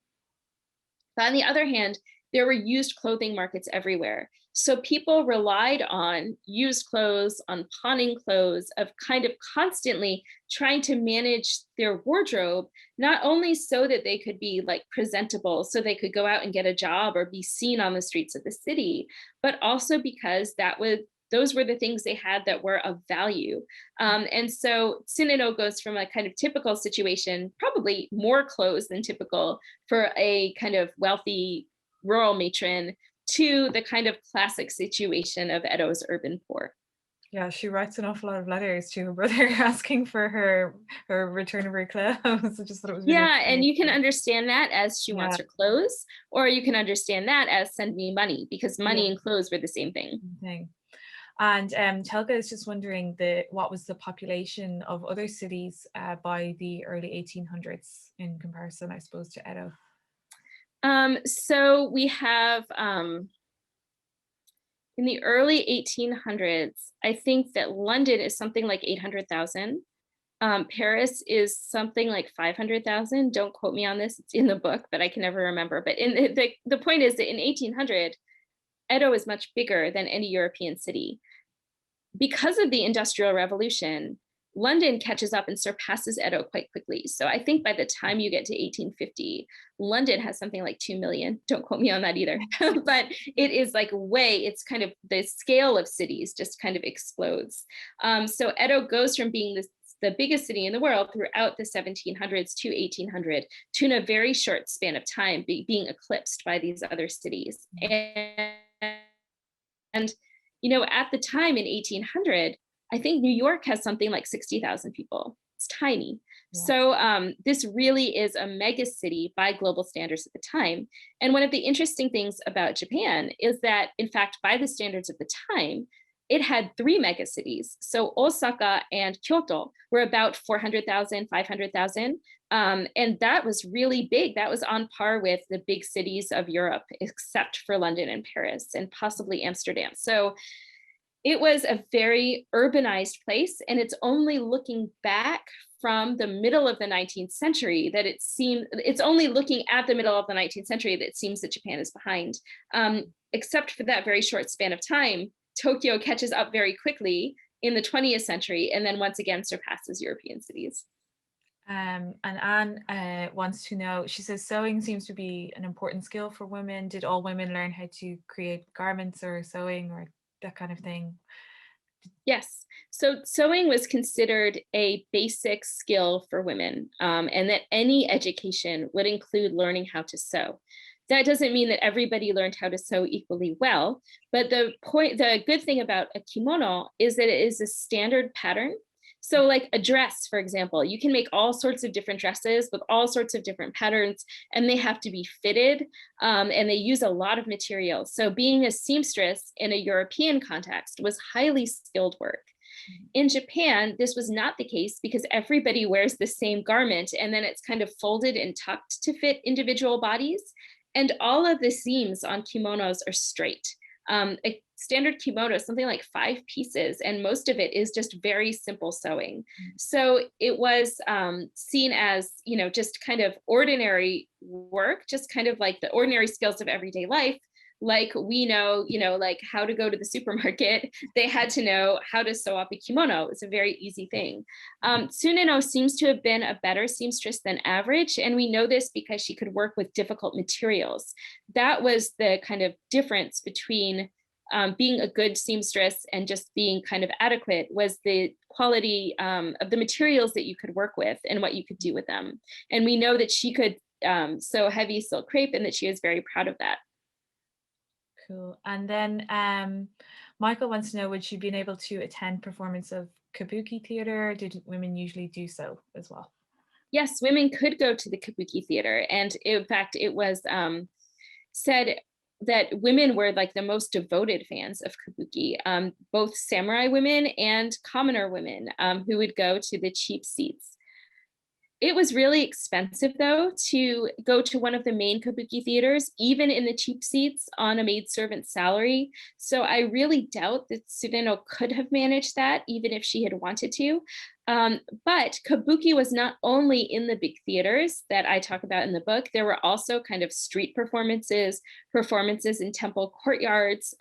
But on the other hand, there were used clothing markets everywhere. So people relied on used clothes, on pawning clothes, of kind of constantly trying to manage their wardrobe, not only so that they could be like presentable, so they could go out and get a job or be seen on the streets of the city, but also because those were the things they had that were of value. And so Tsuneno goes from a kind of typical situation, probably more clothes than typical for a kind of wealthy rural matron, to the kind of classic situation of Edo's urban poor. Yeah, she writes an awful lot of letters to her brother asking for her return of her clothes. I just thought it was really Yeah, and you can interesting. understand that as she Yeah, wants her clothes, or you can understand that as send me money, because yeah, money and clothes were the same thing. thing. And Telga is just wondering what was the population of other cities by the early 1800s in comparison, I suppose, to Edo. So we have in the early 1800s, I think that London is something like 800,000. Paris is something like 500,000. Don't quote me on this, it's in the book, but I can never remember. But the point is that in 1800, Edo is much bigger than any European city. Because of the Industrial Revolution, London catches up and surpasses Edo quite quickly. So I think by the time you get to 1850, London has something like 2 million. Don't quote me on that either. But it is like it's kind of the scale of cities just kind of explodes. So Edo goes from being the biggest city in the world throughout the 1700s to 1800 to, in a very short span of time, being eclipsed by these other cities. And at the time in 1800, I think New York has something like 60,000 people. It's tiny. Yeah. So this really is a mega city by global standards at the time. And one of the interesting things about Japan is that, in fact, by the standards of the time, it had 3 mega cities. So Osaka and Kyoto were about 400,000, 500,000. And that was really big. That was on par with the big cities of Europe, except for London and Paris and possibly Amsterdam. So it was a very urbanized place. And it's only looking back from the middle of the 19th century that it's only looking at the middle of the 19th century that it seems that Japan is behind. Except for that very short span of time, Tokyo catches up very quickly in the 20th century and then once again surpasses European cities. And Anne wants to know, she says, sewing seems to be an important skill for women. Did all women learn how to create garments or sewing or that kind of thing? Yes. So sewing was considered a basic skill for women, and that any education would include learning how to sew. That doesn't mean that everybody learned how to sew equally well, but the good thing about a kimono is that it is a standard pattern. So like a dress, for example, you can make all sorts of different dresses with all sorts of different patterns, and they have to be fitted, and they use a lot of materials. So being a seamstress in a European context was highly skilled work. In Japan, this was not the case because everybody wears the same garment, and then it's kind of folded and tucked to fit individual bodies. And all of the seams on kimonos are straight. A standard kimono is something like 5 pieces, and most of it is just very simple sewing. So it was seen as, just kind of ordinary work, just kind of like the ordinary skills of everyday life. Like we know, like how to go to the supermarket, they had to know how to sew up a kimono. It's a very easy thing. Tsuneno seems to have been a better seamstress than average. And we know this because she could work with difficult materials. That was the kind of difference between being a good seamstress and just being kind of adequate, was the quality of the materials that you could work with and what you could do with them. And we know that she could sew heavy silk crepe, and that she was very proud of that. Cool. And then Michael wants to know, would she been able to attend performance of kabuki theater? Did women usually do so as well? Yes, women could go to the kabuki theater. And in fact, it was said that women were like the most devoted fans of kabuki, both samurai women and commoner women who would go to the cheap seats. It was really expensive, though, to go to one of the main kabuki theaters, even in the cheap seats on a maidservant's salary. So I really doubt that Tsuneno could have managed that, even if she had wanted to. But kabuki was not only in the big theaters that I talk about in the book. There were also kind of street performances, performances in temple courtyards.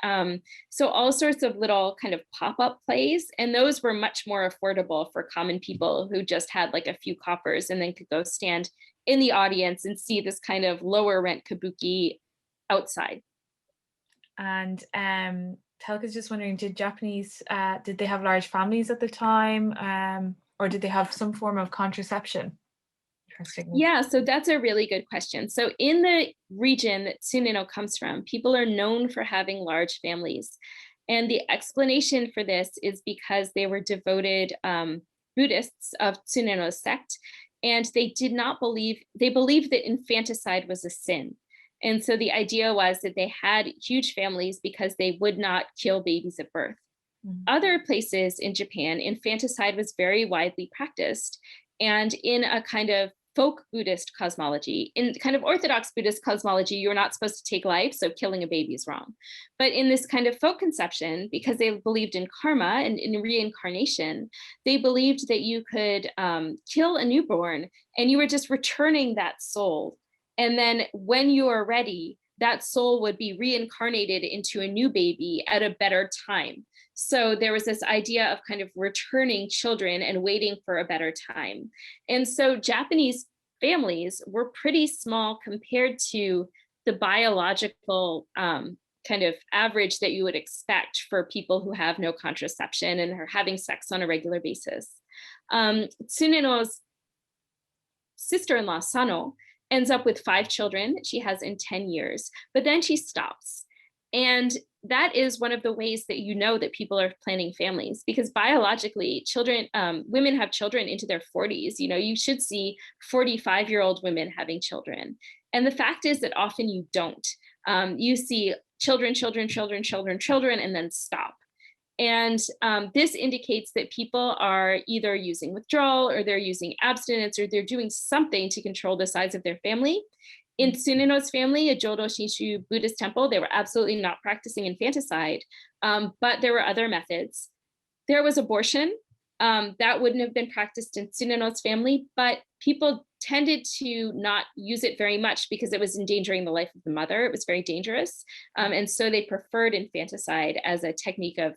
So all sorts of little kind of pop-up plays. And those were much more affordable for common people who just had like a few coppers and then could go stand in the audience and see this kind of lower rent kabuki outside. And Telka's just wondering, did they have large families at the time, or did they have some form of contraception? Interesting. Yeah, so that's a really good question. So in the region that Tsuneno comes from, people are known for having large families. And the explanation for this is because they were devoted Buddhists of Tsuneno's sect, and they believed that infanticide was a sin. And so the idea was that they had huge families because they would not kill babies at birth. Mhm. Other places in Japan, infanticide was very widely practiced. And in a kind of folk Buddhist cosmology, in kind of Orthodox Buddhist cosmology, you're not supposed to take life, so killing a baby is wrong. But in this kind of folk conception, because they believed in karma and in reincarnation, they believed that you could kill a newborn and you were just returning that soul. And then when you are ready, that soul would be reincarnated into a new baby at a better time. So there was this idea of kind of returning children and waiting for a better time. And so Japanese families were pretty small compared to the biological kind of average that you would expect for people who have no contraception and are having sex on a regular basis. Tsuneno's sister-in-law, Sano, ends up with 5 children that she has in 10 years, but then she stops. And that is one of the ways that you know that people are planning families, because biologically, women have children into their 40s. You should see 45-year-old women having children. And the fact is that often you don't. You see children, and then stop. And this indicates that people are either using withdrawal, or they're using abstinence, or they're doing something to control the size of their family. In Tsuneno's family, a Jodo Shinshu Buddhist temple, they were absolutely not practicing infanticide, but there were other methods. There was abortion. That wouldn't have been practiced in Tsuneno's family, but people tended to not use it very much because it was endangering the life of the mother. It was very dangerous. And so they preferred infanticide as a technique of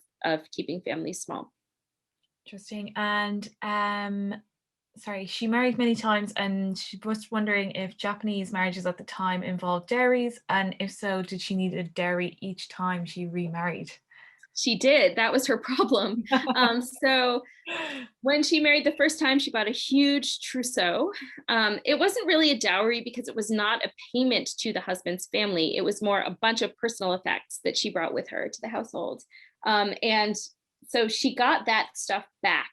keeping families small. Interesting. And she married many times, and she was wondering if Japanese marriages at the time involved dowries, and if so, did she need a dowry each time she remarried? She did. That was her problem. So when she married the first time, she bought a huge trousseau. It wasn't really a dowry because it was not a payment to the husband's family. It was more a bunch of personal effects that she brought with her to the household. And so she got that stuff back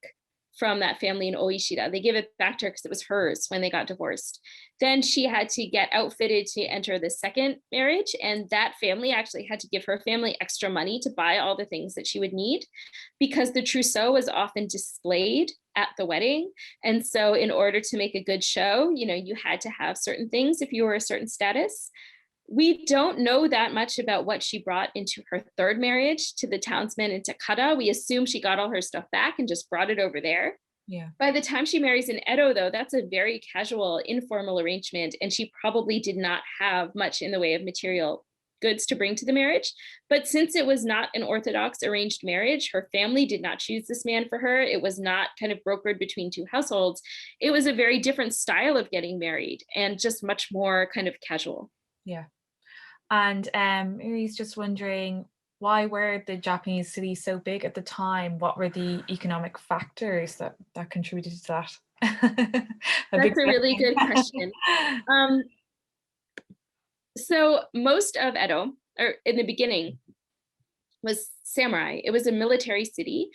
from that family in Oishida. They gave it back to her because it was hers when they got divorced. Then she had to get outfitted to enter the second marriage, and that family actually had to give her family extra money to buy all the things that she would need, because the trousseau was often displayed at the wedding. And so in order to make a good show, you had to have certain things if you were a certain status. We don't know that much about what she brought into her third marriage to the townsmen in Takata. We assume she got all her stuff back and just brought it over there. Yeah. By the time she marries in Edo, though, that's a very casual, informal arrangement, and she probably did not have much in the way of material goods to bring to the marriage. But since it was not an orthodox arranged marriage, her family did not choose this man for her. It was not kind of brokered between two households. It was a very different style of getting married and just much more kind of casual. Yeah. And Mary's just wondering, why were the Japanese cities so big at the time? What were the economic factors that contributed to that? A big That's a really good question. Um, so most of Edo, or in the beginning, was samurai. It was a military city.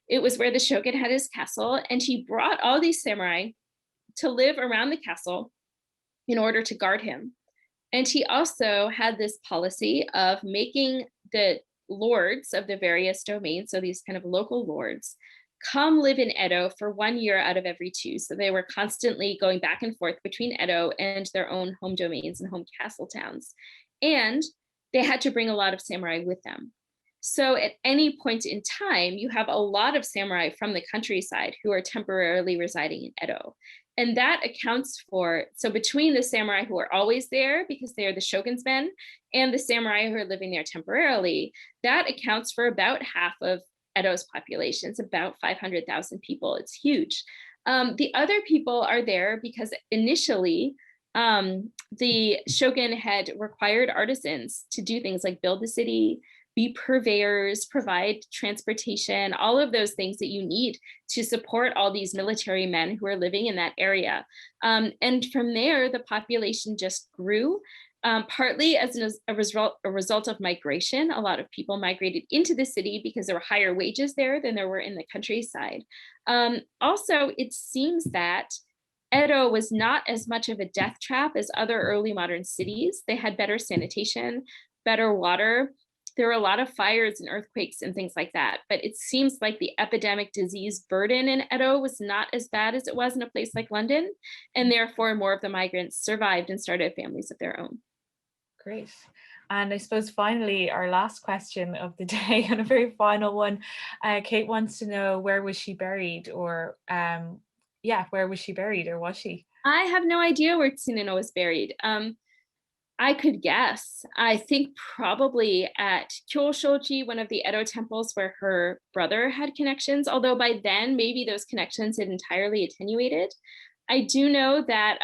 It was where the shogun had his castle, and he brought all these samurai to live around the castle in order to guard him. And he also had this policy of making the lords of the various domains, so these kind of local lords, come live in Edo for 1 year out of every two. So they were constantly going back and forth between Edo and their own home domains and home castle towns. And they had to bring a lot of samurai with them. So at any point in time, you have a lot of samurai from the countryside who are temporarily residing in Edo. And that accounts for, so between the samurai who are always there because they are the shogun's men and the samurai who are living there temporarily, that accounts for about half of Edo's population. It's about 500,000 people. It's huge. The other people are there because initially the shogun had required artisans to do things like build the city, be purveyors, provide transportation, all of those things that you need to support all these military men who are living in that area. And from there, the population just grew, partly as a result of migration. A lot of people migrated into the city because there were higher wages there than there were in the countryside. Also, it seems that Edo was not as much of a death trap as other early modern cities. They had better sanitation, better water. There were a lot of fires and earthquakes and things like that, but it seems like the epidemic disease burden in Edo was not as bad as it was in a place like London, and therefore more of the migrants survived and started families of their own. Great. And I suppose finally, our last question of the day, and a very final one, Kate wants to know, where was she buried, or where was she buried, or was she? I have no idea where Tsuneno was buried. I could guess. I think probably at Kyoshoji, one of the Edo temples where her brother had connections, although by then maybe those connections had entirely attenuated. I do know that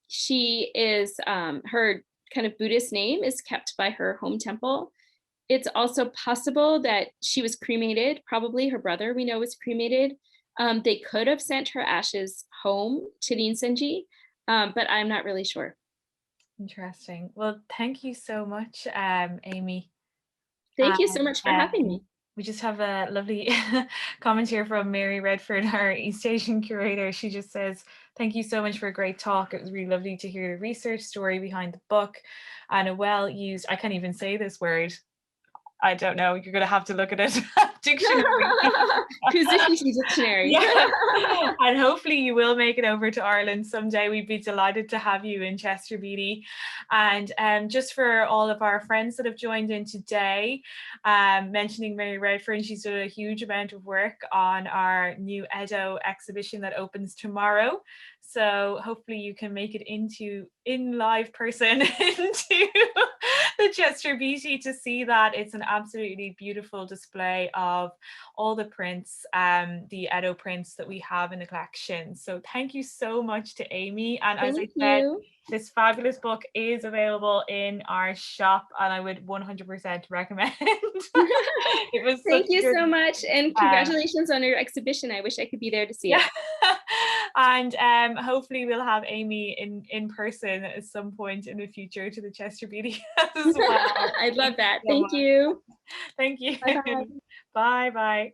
she is, her kind of Buddhist name is kept by her home temple. It's also possible that she was cremated. Probably her brother, we know, was cremated. They could have sent her ashes home to Rinsenji, but I'm not really sure. Interesting. Well, thank you so much, Amy. Thank you so much for having me. We just have a lovely comment here from Mary Redford, our East Asian curator. She just says, thank you so much for a great talk. It was really lovely to hear the research story behind the book and a well-used, I can't even say this word. I don't know, you're going to have to look at it. Dictionary. Kuzushi dictionary. Yeah. And hopefully you will make it over to Ireland someday. We'd be delighted to have you in Chester Beatty. And just for all of our friends that have joined in today, mentioning Mary Redfern, she's done a huge amount of work on our new Edo exhibition that opens tomorrow. So hopefully you can make it in live person into the Chester Beatty to see that. It's an absolutely beautiful display of all the prints, the Edo prints that we have in the collection. So thank you so much to Amy. And as I said, this fabulous book is available in our shop, and I would 100% recommend. It was Thank you so much, and congratulations on your exhibition. I wish I could be there to see it. And hopefully we'll have Amy in person at some point in the future to the Chester Beatty as well. I'd love that. Thank you. Thank you. Bye-bye. Bye bye.